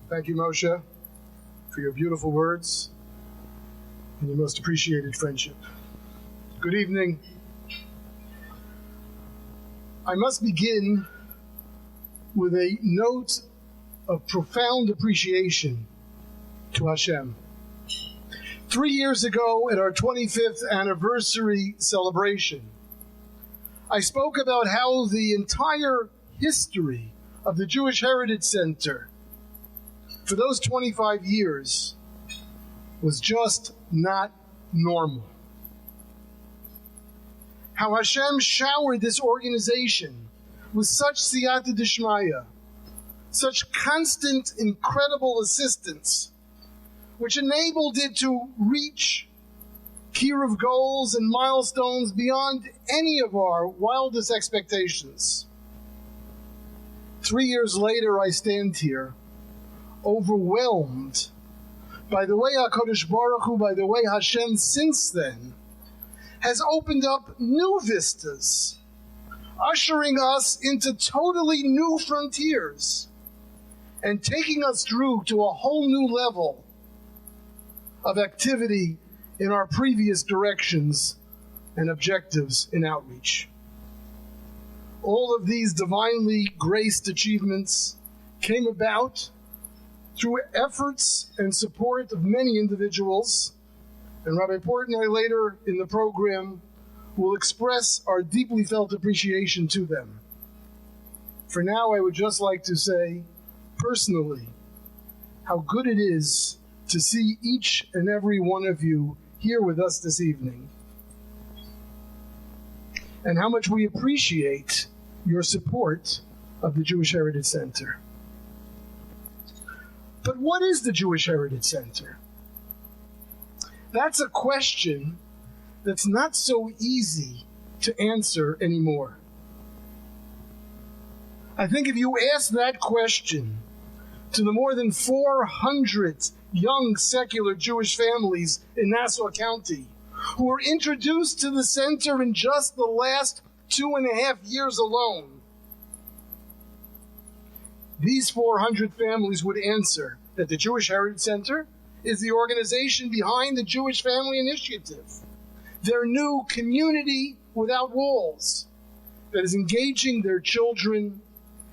Thank you, Moshe, for your beautiful words and your most appreciated friendship. Good evening. I must begin with a note of profound appreciation to Hashem. 3 years ago, at our 25th anniversary celebration, I spoke about how the entire history of the Jewish Heritage Center for those 25 years was just not normal. How Hashem showered this organization with such siyata d'shmaya, such constant, incredible assistance, which enabled it to reach kiruv goals and milestones beyond any of our wildest expectations. 3 years later, I stand here, overwhelmed by the way HaKadosh Baruch Hu, by the way Hashem since then has opened up new vistas, ushering us into totally new frontiers and taking us through to a whole new level of activity in our previous directions and objectives in outreach. All of these divinely graced achievements came about through efforts and support of many individuals, and Rabbi Portnoy later in the program will express our deeply felt appreciation to them. For now, I would just like to say, personally, how good it is to see each and every one of you here with us this evening, and how much we appreciate your support of the Jewish Heritage Center. But what is the Jewish Heritage Center? That's a question that's not so easy to answer anymore. I think if you ask that question to the more than 400 young secular Jewish families in Nassau County who were introduced to the center in just the last 2.5 years alone, these 400 families would answer that the Jewish Heritage Center is the organization behind the Jewish Family Initiative, their new community without walls that is engaging their children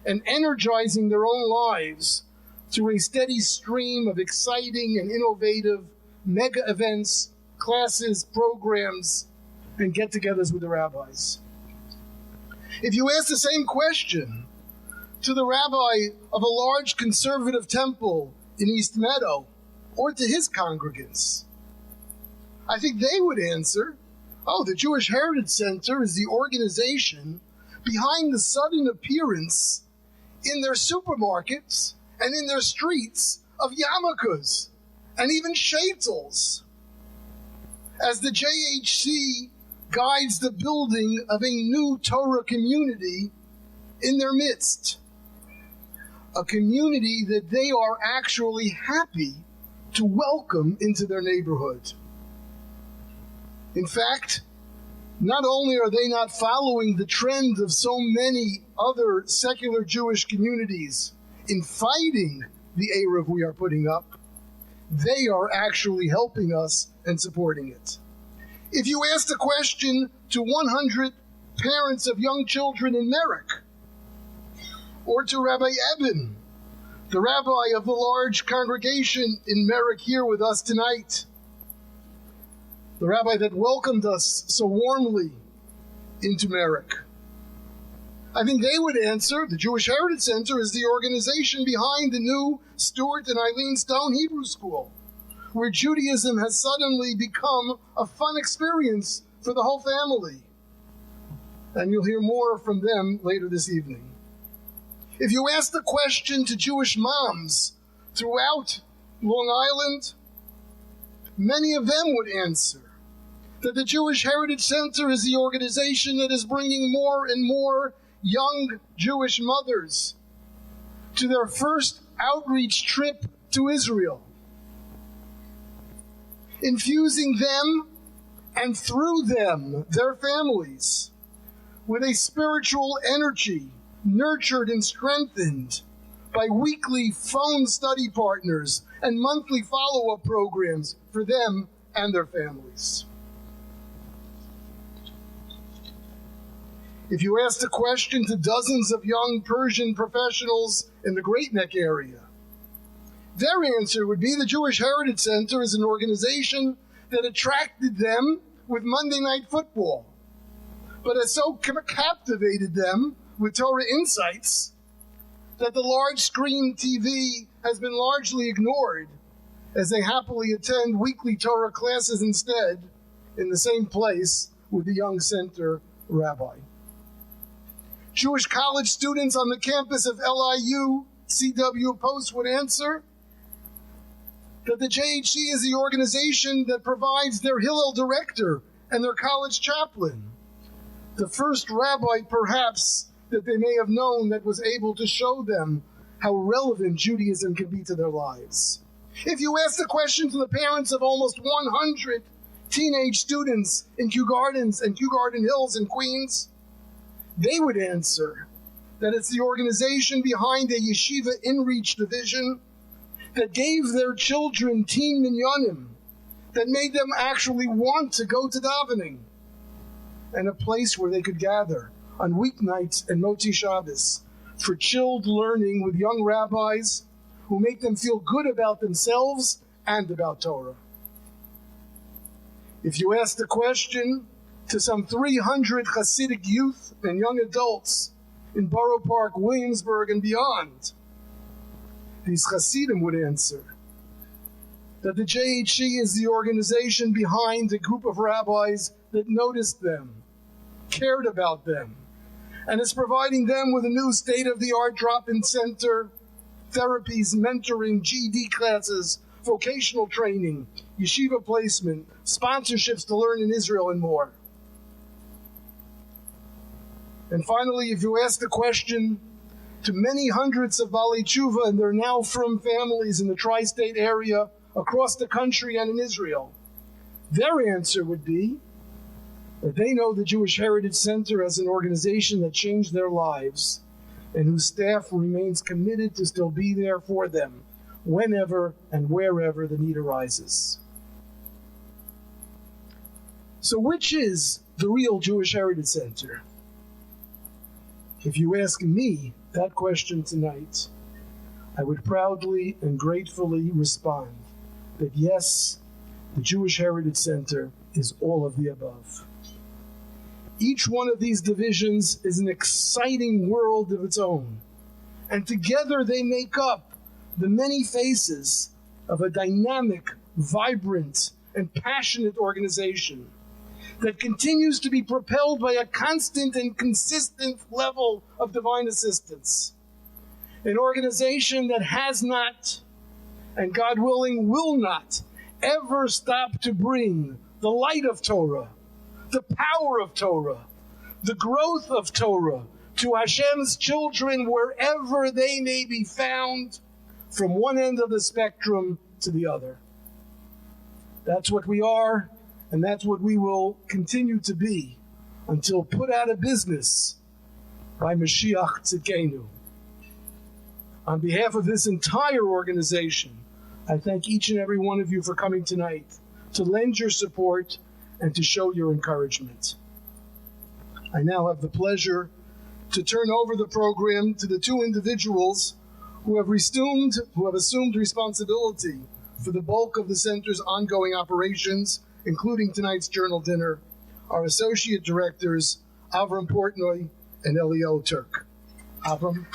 and energizing their own lives through a steady stream of exciting and innovative mega events, classes, programs, and get-togethers with the rabbis. If you ask the same question to the rabbi of a large conservative temple in East Meadow, or to his congregants, I think they would answer, oh, the Jewish Heritage Center is the organization behind the sudden appearance in their supermarkets and in their streets of yarmulkes and even shaitels, as the JHC guides the building of a new Torah community in their midst, a community that they are actually happy to welcome into their neighborhood. In fact, not only are they not following the trend of so many other secular Jewish communities in fighting the Eruv we are putting up, they are actually helping us and supporting it. If you ask the question to 100 parents of young children in Merrick, or to Rabbi Eben, the rabbi of the large congregation in Merrick here with us tonight, the rabbi that welcomed us so warmly into Merrick, I think they would answer, the Jewish Heritage Center is the organization behind the new Stuart and Eileen Stone Hebrew School, where Judaism has suddenly become a fun experience for the whole family. And you'll hear more from them later this evening. If you ask the question to Jewish moms throughout Long Island, many of them would answer that the Jewish Heritage Center is the organization that is bringing more and more young Jewish mothers to their first outreach trip to Israel, infusing them and through them, their families, with a spiritual energy nurtured and strengthened by weekly phone study partners and monthly follow-up programs for them and their families. If you asked a question to dozens of young Persian professionals in the Great Neck area, their answer would be the Jewish Heritage Center is an organization that attracted them with Monday Night Football, but has so captivated them with Torah insights that the large screen TV has been largely ignored as they happily attend weekly Torah classes instead in the same place with the young center rabbi. Jewish college students on the campus of LIU CW Post would answer that the JHC is the organization that provides their Hillel director and their college chaplain, the first rabbi perhaps that they may have known that was able to show them how relevant Judaism can be to their lives. If you ask the question to the parents of almost 100 teenage students in Kew Gardens and Kew Garden Hills in Queens, they would answer that it's the organization behind a yeshiva in-reach division that gave their children teen minyanim, that made them actually want to go to davening, and a place where they could gather on weeknights and Motzi Shabbos for chilled learning with young rabbis who make them feel good about themselves and about Torah. If you ask the question to some 300 Hasidic youth and young adults in Borough Park, Williamsburg, and beyond, these Hasidim would answer that the JHC is the organization behind a group of rabbis that noticed them, cared about them, and is providing them with a new state-of-the-art drop-in center, therapies, mentoring, GED classes, vocational training, yeshiva placement, sponsorships to learn in Israel, and more. And finally, if you ask the question to many hundreds of Balei Tshuva and their now from families in the tri-state area, across the country and in Israel, their answer would be that they know the Jewish Heritage Center as an organization that changed their lives and whose staff remains committed to still be there for them whenever and wherever the need arises. So which is the real Jewish Heritage Center? If you ask me that question tonight, I would proudly and gratefully respond that yes, the Jewish Heritage Center is all of the above. Each one of these divisions is an exciting world of its own, and together they make up the many faces of a dynamic, vibrant, and passionate organization that continues to be propelled by a constant and consistent level of divine assistance. An organization that has not, and God willing, will not ever stop to bring the light of Torah, the power of Torah, the growth of Torah to Hashem's children wherever they may be found, from one end of the spectrum to the other. That's what we are, and that's what we will continue to be until put out of business by Mashiach Tzidkenu. On behalf of this entire organization, I thank each and every one of you for coming tonight to lend your support and to show your encouragement. I now have the pleasure to turn over the program to the two individuals who have assumed responsibility for the bulk of the center's ongoing operations, including tonight's journal dinner, our associate directors, Avram Portnoy and Eliel Turk. Avram.